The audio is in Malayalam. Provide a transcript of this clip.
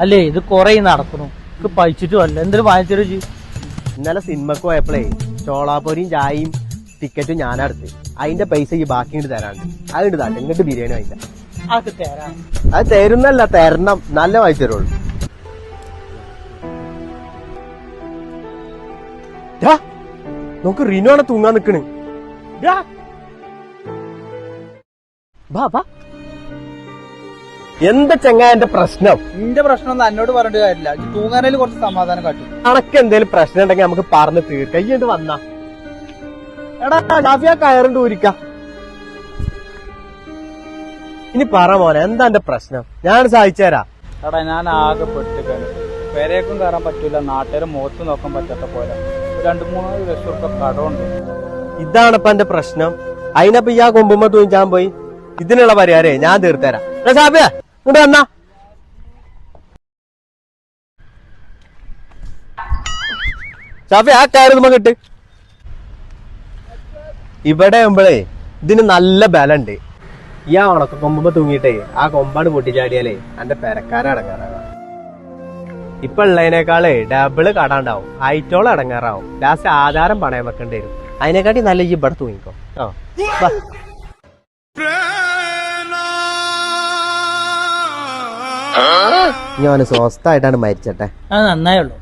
അല്ലേ ഇത് കൊറേ നടക്കണു പഴിച്ചിട്ടും അല്ല എന്തൊരു വാങ്ങിച്ചൊരു ഇന്നലെ സിനിമക്ക് പോയപ്പോഴേ ചോളാപ്പൊരിയും ചായയും ടിക്കറ്റും ഞാനടുത്ത് അതിന്റെ പൈസ ഈ ബാക്കി തരാണ്ട് അതുകൊണ്ട് താട്ടെ ഇങ്ങോട്ട് ബിരിയാണി വാങ്ങിച്ച അതൊക്കെ തരാം. അത് തരുന്നല്ല തരണം നല്ല വാങ്ങിച്ചു തരുള്ളൂ. നോക്ക് റിനു ആണ് തൂങ്ങാൻ നിക്കണ്. എന്താ ചെങ്ങായന്റെ പ്രശ്നം? നിന്റെ പ്രശ്നം ഒന്നും എന്നോട് പറഞ്ഞിട്ട് കാര്യമില്ല. തൂങ്ങാനേല് കുറച്ച് സമാധാനം കാട്ടും. കണക്ക് എന്തേലും പ്രശ്നം ഉണ്ടെങ്കിൽ നമുക്ക് പറഞ്ഞു തീർക്കാം. ഈ എന്ത് വന്നാ എടാ ഷാഫിയ കയറുണ്ട് ഊരിക്ക. ഇനി പറ മോനെ എന്താ എന്റെ പ്രശ്നം? ഞാൻ സഹായിച്ചു തരാം. എടാ ഞാൻ ആകെ പെട്ടിക്കാണ്. പെരേക്കും കയറാൻ പറ്റൂല, നാട്ടുകാരെ മുഖത്ത് നോക്കാൻ പറ്റാത്ത പോലെ 2-3 ലക്ഷം രൂപ കടമുണ്ട്. ഇതാണിപ്പ എന്റെ പ്രശ്നം. അതിനപ്പൊ ഈ ആ കൊമ്പുമ്പോ തൂങ്ങിച്ചാൻ പോയി. ഇതിനുള്ള പരിഹാരേ ഞാൻ തീർത്തരാം. ഷാഫിയ ഇങ്ങോട്ട് വന്നാ. ഷാഫിയ ആ കയറുമ്പോ കിട്ട്. ഇവിടെ ആകുമ്പോഴേ ഇതിന് നല്ല ബലണ്ട്. ഈ ആ ഉണക്ക കൊമ്പുമ്പോ തൂങ്ങിയിട്ടേ ആ കൊമ്പാട് പൊട്ടിച്ചാടിയാലേ എന്റെ പെരക്കാരെ അടങ്ങാറാകാം. ഇപ്പൊ ഉള്ളതിനേക്കാളേ ഡബിള് കടാണ്ടാവും. ഹൈറ്റോളം അടങ്ങാറാവും. ലാസ്റ്റ് ആധാരം പണയം വെക്കേണ്ടി വരും. അതിനെക്കാട്ടി നല്ല ഈ ഇവിടെ തൂങ്ങിക്കോ. ഞാൻ സ്വസ്ഥായിട്ടാണ് മരിച്ചട്ടെ. അത് നന്നായുള്ളൂ.